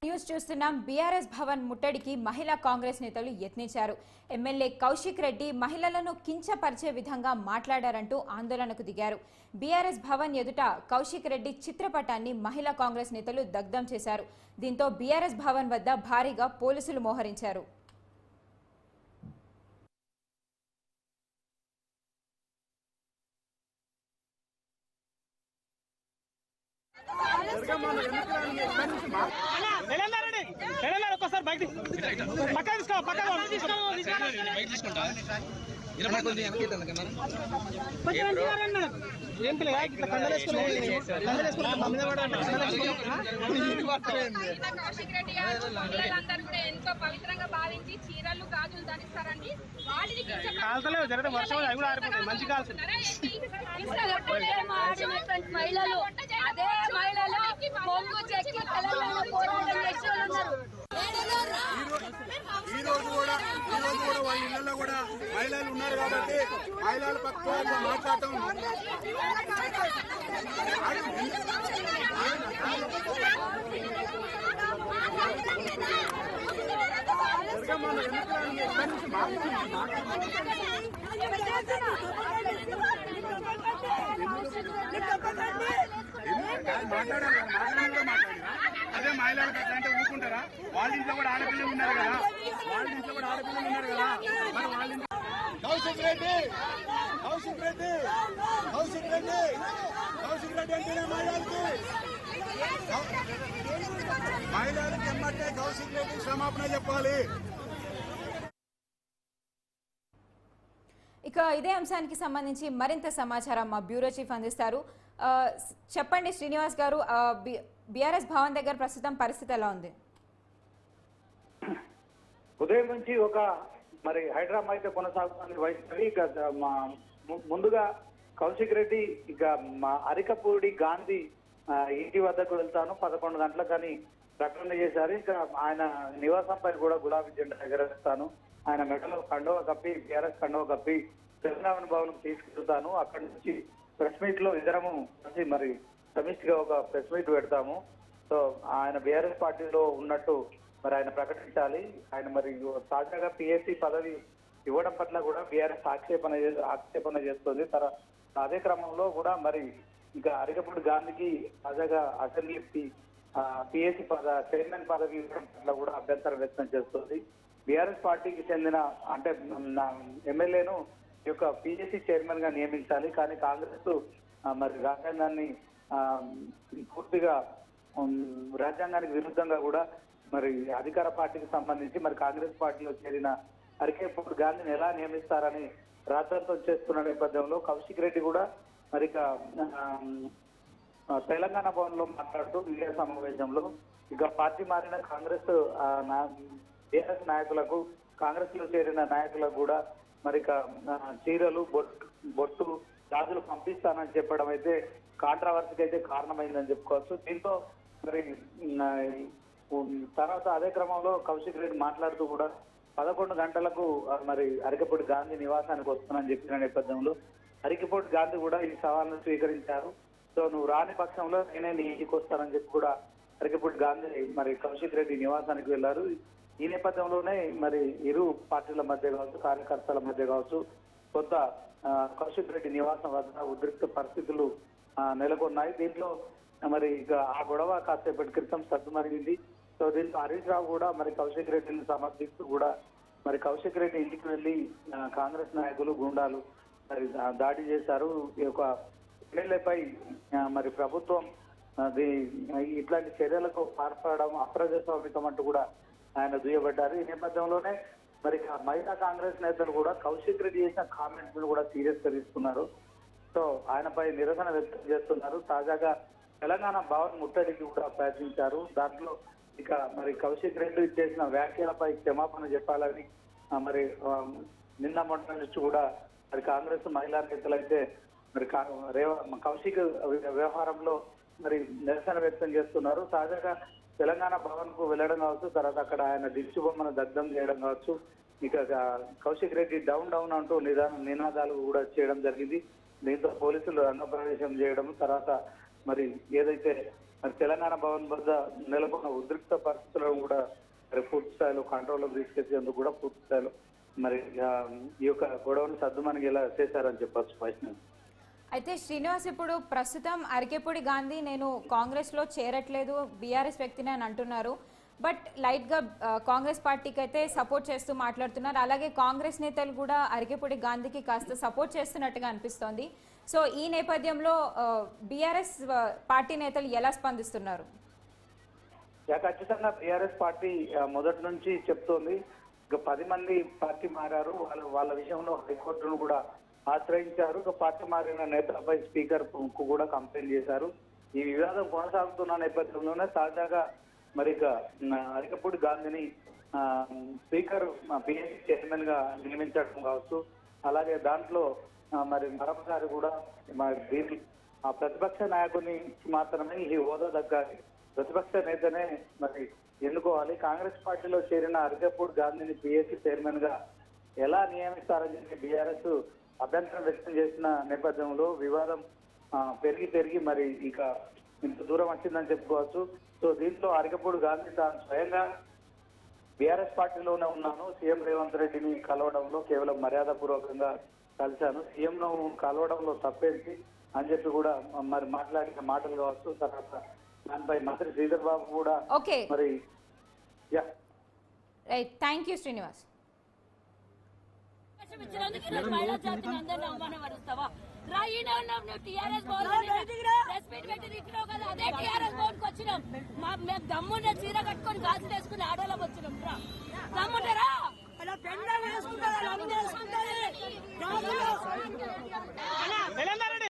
News చూస్తున్నాం. BRS Bhavan ముట్టడికి మహిళా కాంగ్రెస్ నేతలు యత్నించారు. ఎమ్మెల్యే కౌశిక్ రెడ్డి మహిళలను కించపరిచే విధంగా మాట్లాడారంటూ ఆందోళనకు దిగారు. బీఆర్ఎస్ భవన్ ఎదుట కౌశిక్ రెడ్డి చిత్రపటాన్ని మహిళా కాంగ్రెస్ నేతలు దగ్ధం చేశారు. దీంతో బీఆర్ఎస్ భవన్ వద్ద భారీగా పోలీసులు మోహరించారు. ఒకసారి బైక్ పక్క తీసుకో పక్క ఎంతో పవిత్రంగా భావించి చీరలు గాజులు ధరిస్తారండి. కాల్తలేవు జరగదు, వర్షం అవి కూడా ఆరిపోతాయి. మంచి కాల్తుంది. మహిళలు అదే మహిళలు పొంగు చెక్కి తెలంగాణ పోరాటం చేసే వాళ్ళు ఉన్నారు. ఈ రోజు కూడా వాళ్ళ ఇళ్లలో కూడా మహిళలు ఉన్నారు కాబట్టి మహిళల పక్షంగా మాట్లాడటం అదే మహిళలకు అట్లా అంటే ఊరుకుంటారా? వాళ్ళ ఇంట్లో కూడా ఆడపిల్లలు ఉన్నారు కదా, మరి వాళ్ళ కౌశిక్ రెడ్డి అంటేనే మహిళలకి ఎమ్మటే కౌశిక్ రెడ్డి క్షమాపణ చెప్పాలి. ఇక ఇదే అంశానికి సంబంధించి మరింత సమాచారం మా బ్యూరో చీఫ్ అందిస్తారు. చెప్పండి శ్రీనివాస్ గారు, బీఆర్ఎస్ భవన్ దగ్గర ప్రస్తుతం పరిస్థితి ఎలా ఉంది? ఉదయం నుంచి ఒక మరి హైడ్రామా అయితే కొనసాగుతుంది వైష్ణవి. ఇక ముందుగా కౌశిక్ రెడ్డి ఇక మా అరికపూడి గాంధీ ఇంటి వద్దకు వెళ్తాను 11 గంటలకని ప్రకటన చేశారు. ఇక ఆయన నివాసంపై కూడా గులాబీ జెండా ఎగరేస్తాను, ఆయన మెడలో కండువ కప్పి బీఆర్ఎస్ కండువ కప్పి తెలంగాణ భవనం తీసుకెళ్తాను. అక్కడి నుంచి ప్రెస్ మీట్ లో ఇద్దరము కలిసి మరి సమిష్టిగా ఒక ప్రెస్ మీట్ పెడతాము. సో ఆయన బీఆర్ఎస్ పార్టీలో ఉన్నట్టు మరి ఆయన ప్రకటించాలి. ఆయన మరి తాజాగా పిఎస్సి పదవి ఇవ్వడం పట్ల కూడా బీఆర్ఎస్ ఆక్షేపణ చేస్తుంది. అదే క్రమంలో కూడా మరి ఇంకా అరికపూడి గాంధీకి తాజాగా అసెంబ్లీ పిఎస్సి చైర్మన్ పదవి ఇవ్వడం పట్ల కూడా అభ్యంతరం వ్యక్తం చేస్తుంది. బీఆర్ఎస్ పార్టీకి చెందిన అంటే ఎమ్మెల్యేను ఈ యొక్క పిఎస్సి చైర్మన్ గా నియమించాలి, కానీ కాంగ్రెస్ మరి రాజ్యాంగాన్ని పూర్తిగా రాజ్యాంగానికి విరుద్ధంగా కూడా మరి అధికార పార్టీకి సంబంధించి మరి కాంగ్రెస్ పార్టీలో చేరిన అరికేపూడి గాంధీని ఎలా నియమిస్తారని రాద్ధాంతం చేస్తున్న నేపథ్యంలో కౌశిక్ రెడ్డి కూడా మరి తెలంగాణ భవన్ లో మాట్లాడుతూ మీడియా సమావేశంలో ఇక పార్టీ మారిన కాంగ్రెస్ బీఆర్ఎస్ నాయకులకు కాంగ్రెస్ లో చేరిన నాయకులకు కూడా మరి చీరలు బొట్టు గాజులు పంపిస్తానని చెప్పడం అయితే కాంట్రవర్సీకి అయితే కారణమైందని చెప్పుకోవచ్చు. దీంతో మరి తర్వాత అదే క్రమంలో కౌశిక్ రెడ్డి మాట్లాడుతూ కూడా 11 గంటలకు మరి అరికపూడి గాంధీ నివాసానికి వస్తానని చెప్పిన నేపథ్యంలో అరికపూడి గాంధీ కూడా ఈ సవాల్ను స్వీకరించారు. సో నువ్వు రాని పక్షంలో నేనే నీ ఇంటికి వస్తానని చెప్పి కూడా అరికపూడి గాంధీ మరి కౌశిక్ రెడ్డి నివాసానికి వెళ్లారు. ఈ నేపథ్యంలోనే మరి ఇరు పార్టీల మధ్య కావచ్చు, కార్యకర్తల మధ్య కావచ్చు, కొంత కౌశిక్ రెడ్డి నివాసం వద్ద ఉద్రిక్త పరిస్థితులు నెలకొన్నాయి. దీంట్లో మరి ఇక ఆ గొడవ కాసేపటి క్రితం సద్దుమరిగింది. సో దీంతో హరీష్ రావు కూడా మరి కౌశిక్ రెడ్డిని సమర్థిస్తూ కూడా మరి కౌశిక్ రెడ్డి ఇంటికి వెళ్లి కాంగ్రెస్ నాయకులు గుండాలు మరి దాడి చేశారు. ఈ యొక్క ఎమ్మెల్యేపై మరి ప్రభుత్వం ఇట్లాంటి చర్యలకు పాల్పడడం అప్రజాస్వామికం అంటూ కూడా ఆయన దుయ్యబడ్డారు. ఈ నేపథ్యంలోనే మరి మహిళా కాంగ్రెస్ నేతలు కూడా కౌశిక్ రెడ్డి చేసిన కామెంట్స్ కూడా సీరియస్ గా తీసుకున్నారు. సో ఆయనపై నిరసన వ్యక్తం చేస్తున్నారు. తాజాగా తెలంగాణ భవన్ ముట్టడికి కూడా ప్రయత్నించారు. దాంట్లో ఇక మరి కౌశిక్ రెడ్డి చేసిన వ్యాఖ్యలపై క్షమాపణ చెప్పాలని మరి నిన్న మొన్న నుంచి కూడా మరి కాంగ్రెస్ మహిళా నేతలు అయితే మరి కౌశిక్ వ్యవహారంలో మరి నిరసన వ్యక్తం చేస్తున్నారు. తాజాగా తెలంగాణ భవన్ కు వెళ్ళడం కావచ్చు, తర్వాత అక్కడ ఆయన దిష్టి బొమ్మను దగ్ధం చేయడం కావచ్చు, ఇక కౌశిక్ రెడ్డి డౌన్ డౌన్ అంటూ నినాదాలు కూడా చేయడం జరిగింది. దీంతో పోలీసులు రంగప్రవేశం చేయడం, తర్వాత మరి ఏదైతే మరి తెలంగాణ భవన్ వద్ద నెలకొన్న ఉద్రిక్త పరిస్థితులను కూడా మరి పూర్తి స్థాయిలో కంట్రోల్లోకి తీసుకొచ్చేందుకు కూడా పూర్తి స్థాయిలో మరి ఈ యొక్క గొడవను సద్దుమణిగేలా చేశారని చెప్పొచ్చు వైష్ణవి. అయితే శ్రీనివాస్, ఇప్పుడు ప్రస్తుతం అరికెపూడి గాంధీ నేను కాంగ్రెస్లో చేరట్లేదు, బీఆర్ఎస్ వ్యక్తిని అని అంటున్నారు. బట్ లైట్గా కాంగ్రెస్ పార్టీకి అయితే సపోర్ట్ చేస్తూ మాట్లాడుతున్నారు. అలాగే కాంగ్రెస్ నేతలు కూడా అరికెపూడి గాంధీకి కాస్త సపోర్ట్ చేస్తున్నట్టుగా అనిపిస్తోంది. సో ఈ నేపథ్యంలో బీఆర్ఎస్ పార్టీ నేతలు ఎలా స్పందిస్తున్నారు? ఖచ్చితంగా బీఆర్ఎస్ పార్టీ మొదటి నుంచి చెప్తోంది. ఇక 10 మంది పార్టీ మారారు, వాళ్ళ విషయంలో హైకోర్టును కూడా ఆశ్రయించారు. ఇక పార్టీ మారిన నేతలపై స్పీకర్ కు కూడా కంప్లైంట్ చేశారు. ఈ వివాదం కొనసాగుతున్న నేపథ్యంలోనే తాజాగా మరి ఇక అరికెపూడి గాంధీని స్పీకర్ పిఎస్సి చైర్మన్ గా నియమించడం కావచ్చు. అలాగే దాంట్లో మరి మరొకసారి కూడా మరి ప్రతిపక్ష నాయకుని మాత్రమే ఈ హోదా దక్కాలి, ప్రతిపక్ష నేతనే మరి ఎన్నుకోవాలి. కాంగ్రెస్ పార్టీలో చేరిన అరికెపూడి గాంధీని పిఎస్సి చైర్మన్ గా ఎలా నియమిస్తారని చెప్పి బీఆర్ఎస్ అభ్యంతరం వ్యక్తం చేసిన నేపథ్యంలో వివాదం పెరిగి మరి ఇక ఇంత దూరం వచ్చిందని చెప్పుకోవచ్చు. సో దీంట్లో అరికెపూడి గాంధీ తాను స్వయంగా బీఆర్ఎస్ పార్టీలోనే ఉన్నాను, సీఎం రేవంత్ రెడ్డిని కలవడంలో కేవలం మర్యాదపూర్వకంగా కలిశాను, సీఎంను కలవడంలో తప్పేంటి అని చెప్పి కూడా మరి మాట్లాడిన మాటలు కావచ్చు. తర్వాత దానిపై మంత్రి శ్రీధర్ బాబు కూడా మరి థ్యాంక్ యూ శ్రీనివాస్. దమ్మున్న చీర కట్టుకొని గాజులు వేసుకుని ఆడోళ్ళం వచ్చినాం.